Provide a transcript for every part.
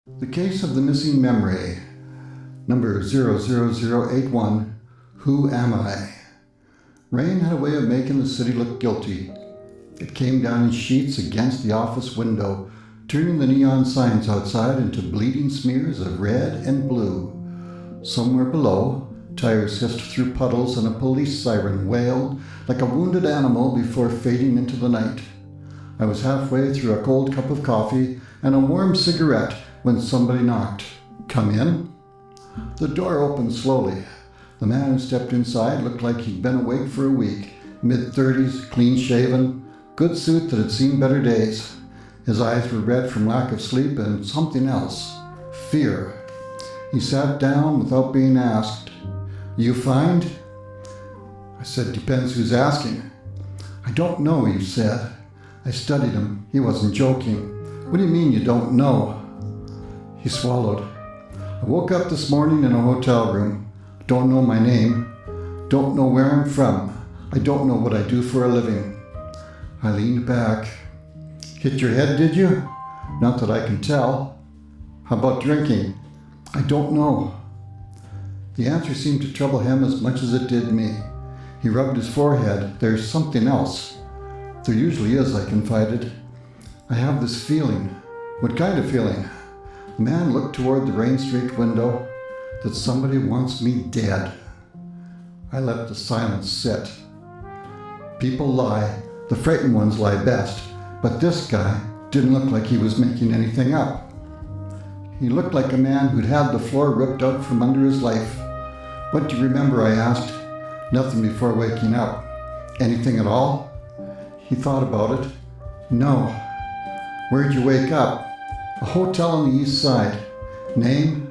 The case of the missing memory, number 00081, Who Am I? Rain had a way of making the city look guilty. It came down in sheets against the office window, turning the neon signs outside into bleeding smears of red and blue. Somewhere below, tires hissed through puddles and a police siren wailed like a wounded animal before fading into the night. I was halfway through a cold cup of coffee and a warm cigarette when somebody knocked. "Come in?" The door opened slowly. The man who stepped inside looked like he'd been awake for a week, mid-30s, clean-shaven, good suit that had seen better days. His eyes were red from lack of sleep and something else, fear. He sat down without being asked. "You find?" I said, "Depends who's asking." "I don't know," he said. I studied him. He wasn't joking. "What do you mean you don't know?" He swallowed. "I woke up this morning in a hotel room. Don't know my name. Don't know where I'm from. I don't know what I do for a living." I leaned back. "Hit your head, did you?" "Not that I can tell." "How about drinking?" "I don't know." The answer seemed to trouble him as much as it did me. He rubbed his forehead. "There's something else." "There usually is," I confided. "I have this feeling." "What kind of feeling?" The man looked toward the rain-streaked window. "That somebody wants me dead." I let the silence sit. People lie. The frightened ones lie best. But this guy didn't look like he was making anything up. He looked like a man who'd had the floor ripped out from under his life. "What do you remember?" I asked. "Nothing before waking up." "Anything at all?" He thought about it. "No." "Where'd you wake up?" "A hotel on the east side." "Name?"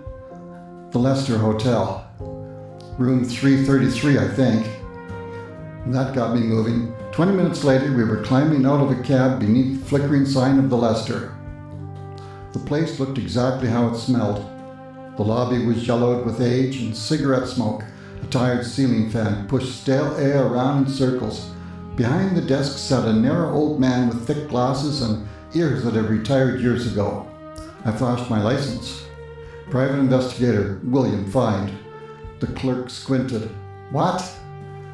"The Lester Hotel." "Room 333, I think." And that got me moving. 20 minutes later, we were climbing out of a cab beneath the flickering sign of the Lester. The place looked exactly how it smelled. The lobby was yellowed with age and cigarette smoke. A tired ceiling fan pushed stale air around in circles. Behind the desk sat a narrow old man with thick glasses and ears that had retired years ago. I flashed my license. "Private investigator, William Find." The clerk squinted. "What?"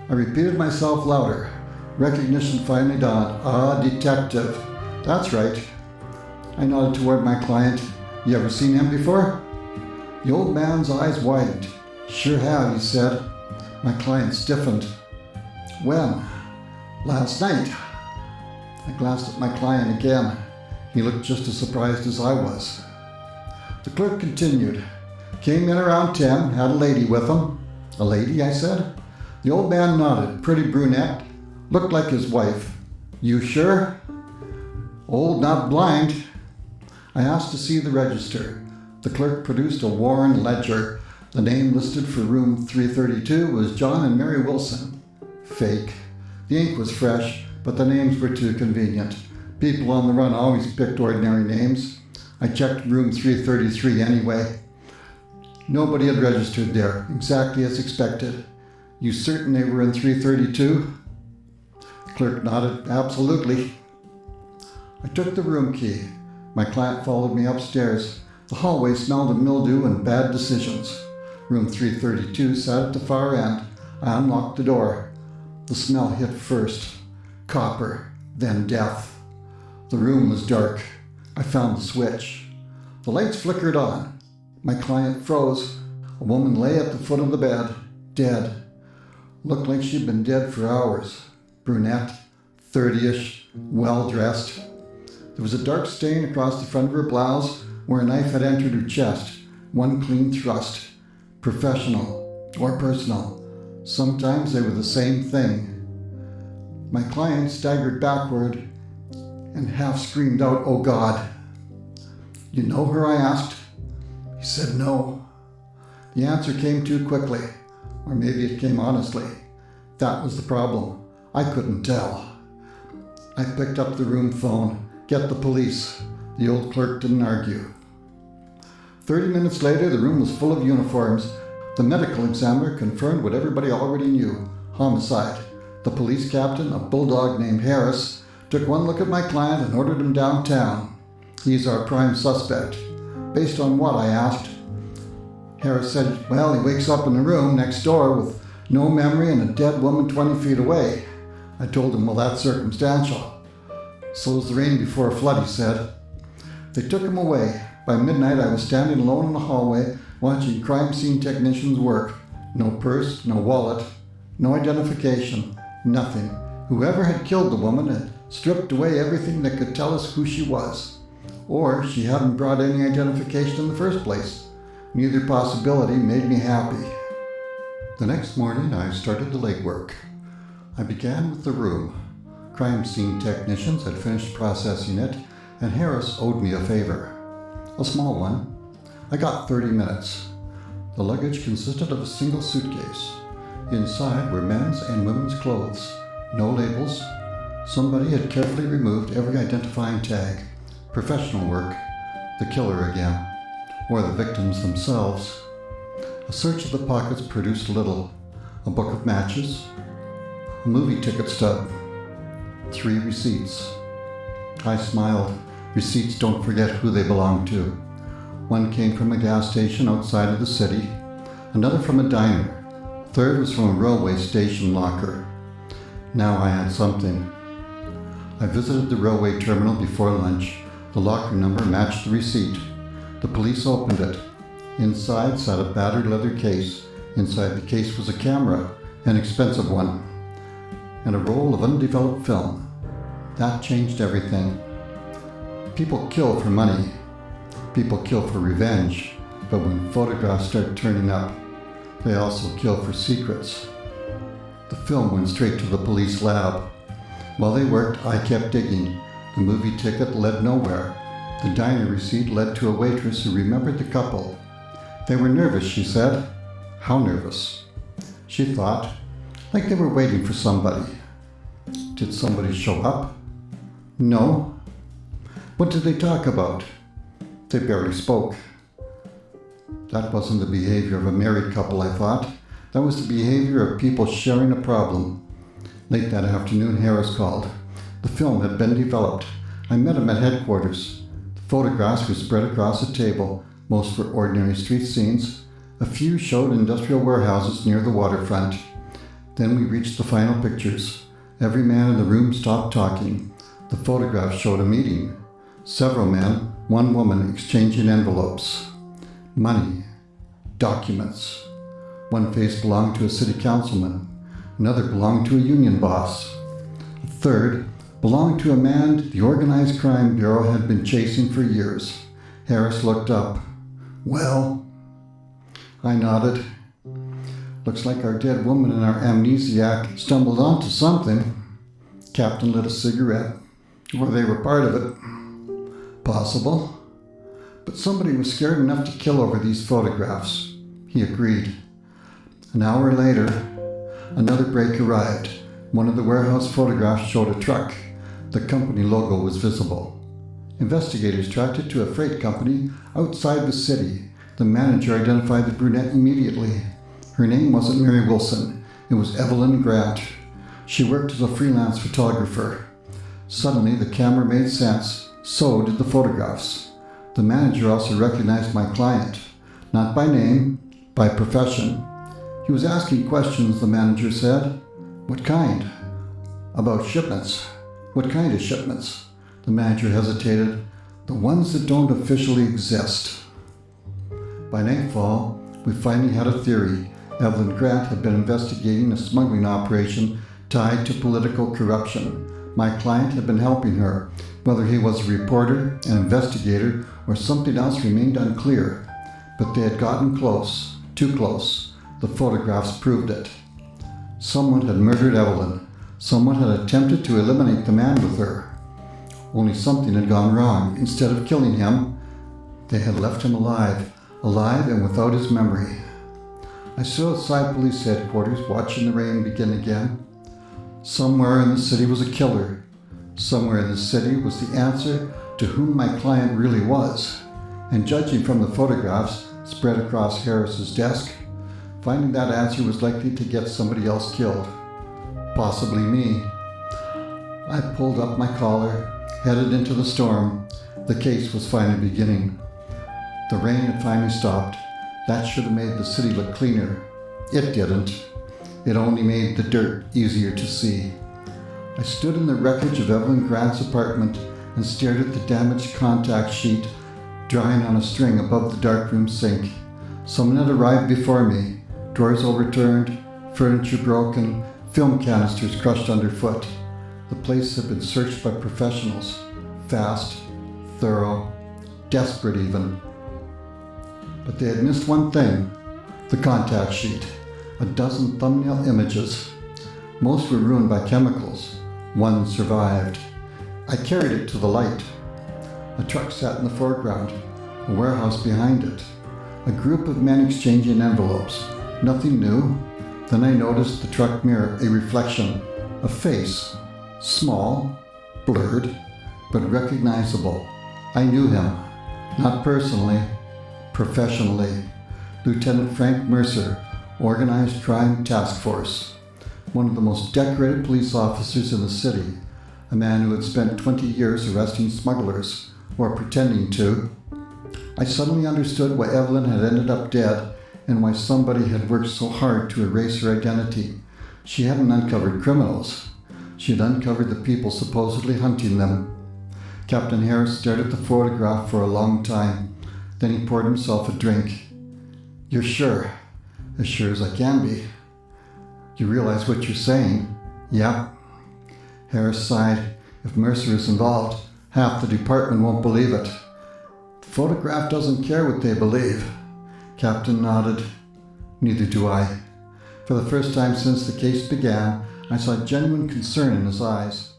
I repeated myself louder. Recognition finally dawned. "Ah, detective." "That's right." I nodded toward my client. "You ever seen him before?" The old man's eyes widened. "Sure have," he said. My client stiffened. "When?" "Last night." I glanced at my client again. He looked just as surprised as I was. The clerk continued. "Came in around 10, had a lady with him." "A lady?" I said. The old man nodded. "Pretty brunette. Looked like his wife." "You sure?" "Old, not blind." I asked to see the register. The clerk produced a worn ledger. The name listed for room 332 was John and Mary Wilson. Fake. The ink was fresh, but the names were too convenient. People on the run always picked ordinary names. I checked room 333 anyway. Nobody had registered there, exactly as expected. "You certain they were in 332? The clerk nodded. "Absolutely." I took the room key. My client followed me upstairs. The hallway smelled of mildew and bad decisions. Room 332 sat at the far end. I unlocked the door. The smell hit first. Copper, then death. The room was dark. I found the switch. The lights flickered on. My client froze. A woman lay at the foot of the bed, dead. Looked like she'd been dead for hours. Brunette, 30-ish, well-dressed. There was a dark stain across the front of her blouse where a knife had entered her chest. One clean thrust. Professional or personal. Sometimes they were the same thing. My client staggered backward and half screamed out, "Oh God." "You know her?" I asked. He said no. The answer came too quickly, or maybe it came honestly. That was the problem. I couldn't tell. I picked up the room phone. "Get the police." The old clerk didn't argue. 30 minutes later, the room was full of uniforms. The medical examiner confirmed what everybody already knew. Homicide. The police captain, a bulldog named Harris, took one look at my client and ordered him downtown. "He's our prime suspect." Based on what? I asked. Harris said, well, he wakes up in the room next door with no memory and a dead woman 20 feet away. I told him, well, that's circumstantial. So's the rain before a flood, he said. They took him away. By midnight, I was standing alone in the hallway watching crime scene technicians work. No purse, no wallet, no identification, nothing. Whoever had killed the woman had stripped away everything that could tell us who she was. Or she hadn't brought any identification in the first place. Neither possibility made me happy. The next morning, I started the legwork. I began with the room. Crime scene technicians had finished processing it, and Harris owed me a favor. A small one. I got 30 minutes. The luggage consisted of a single suitcase. Inside were men's and women's clothes. No labels. Somebody had carefully removed every identifying tag. Professional work. The killer again. Or the victims themselves. A search of the pockets produced little. A book of matches. A movie ticket stub. 3 receipts. I smiled. Receipts don't forget who they belong to. One came from a gas station outside of the city. Another from a diner. A third was from a railway station locker. Now I had something. I visited the railway terminal before lunch. The locker number matched the receipt. The police opened it. Inside sat a battered leather case. Inside the case was a camera, an expensive one, and a roll of undeveloped film. That changed everything. People kill for money. People kill for revenge. But when photographs start turning up, they also kill for secrets. The film went straight to the police lab. While they worked, I kept digging. The movie ticket led nowhere. The diner receipt led to a waitress who remembered the couple. They were nervous, she said. How nervous? She thought, like they were waiting for somebody. Did somebody show up? No. What did they talk about? They barely spoke. That wasn't the behavior of a married couple, I thought. That was the behavior of people sharing a problem. Late that afternoon, Harris called. The film had been developed. I met him at headquarters. The photographs were spread across a table. Most were ordinary street scenes. A few showed industrial warehouses near the waterfront. Then we reached the final pictures. Every man in the room stopped talking. The photographs showed a meeting. Several men, one woman exchanging envelopes. Money. Documents. One face belonged to a city councilman. Another belonged to a union boss. A third belonged to a man the Organized Crime Bureau had been chasing for years. Harris looked up. Well, I nodded. Looks like our dead woman and our amnesiac stumbled onto something. Captain lit a cigarette. Or they were part of it. Possible. But somebody was scared enough to kill over these photographs. He agreed. An hour later, another break arrived. One of the warehouse photographs showed a truck. The company logo was visible. Investigators tracked it to a freight company outside the city. The manager identified the brunette immediately. Her name wasn't Mary Wilson. It was Evelyn Grant. She worked as a freelance photographer. Suddenly, the camera made sense. So did the photographs. The manager also recognized my client. Not by name, by profession. He was asking questions, the manager said. What kind? About shipments. What kind of shipments? The manager hesitated. The ones that don't officially exist. By nightfall, we finally had a theory. Evelyn Grant had been investigating a smuggling operation tied to political corruption. My client had been helping her. Whether he was a reporter, an investigator, or something else remained unclear. But they had gotten close, too close. The photographs proved it. Someone had murdered Evelyn. Someone had attempted to eliminate the man with her. Only something had gone wrong. Instead of killing him, they had left him alive and without his memory. I stood outside police headquarters watching the rain begin again. Somewhere in the city was a killer. Somewhere in the city was the answer to whom my client really was. And judging from the photographs spread across Harris's desk, finding that answer was likely to get somebody else killed. Possibly me. I pulled up my collar, headed into the storm. The case was finally beginning. The rain had finally stopped. That should have made the city look cleaner. It didn't. It only made the dirt easier to see. I stood in the wreckage of Evelyn Grant's apartment and stared at the damaged contact sheet drying on a string above the darkroom sink. Someone had arrived before me. Drawers overturned, furniture broken, film canisters crushed underfoot. The place had been searched by professionals. Fast, thorough, desperate even. But they had missed one thing: the contact sheet. A dozen thumbnail images. Most were ruined by chemicals. One survived. I carried it to the light. A truck sat in the foreground, a warehouse behind it. A group of men exchanging envelopes. Nothing new. Then I noticed the truck mirror a reflection, a face, small, blurred, but recognizable. I knew him, not personally, professionally. Lieutenant Frank Mercer, Organized Crime Task Force. One of the most decorated police officers in the city, a man who had spent 20 years arresting smugglers, or pretending to. I suddenly understood why Evelyn had ended up dead and why somebody had worked so hard to erase her identity. She hadn't uncovered criminals. She had uncovered the people supposedly hunting them. Captain Harris stared at the photograph for a long time. Then he poured himself a drink. "You're sure?" "As sure as I can be." "You realize what you're saying?" "Yep." Harris sighed. "If Mercer is involved, half the department won't believe it." "The photograph doesn't care what they believe." Captain nodded. "Neither do I." For the first time since the case began, I saw genuine concern in his eyes.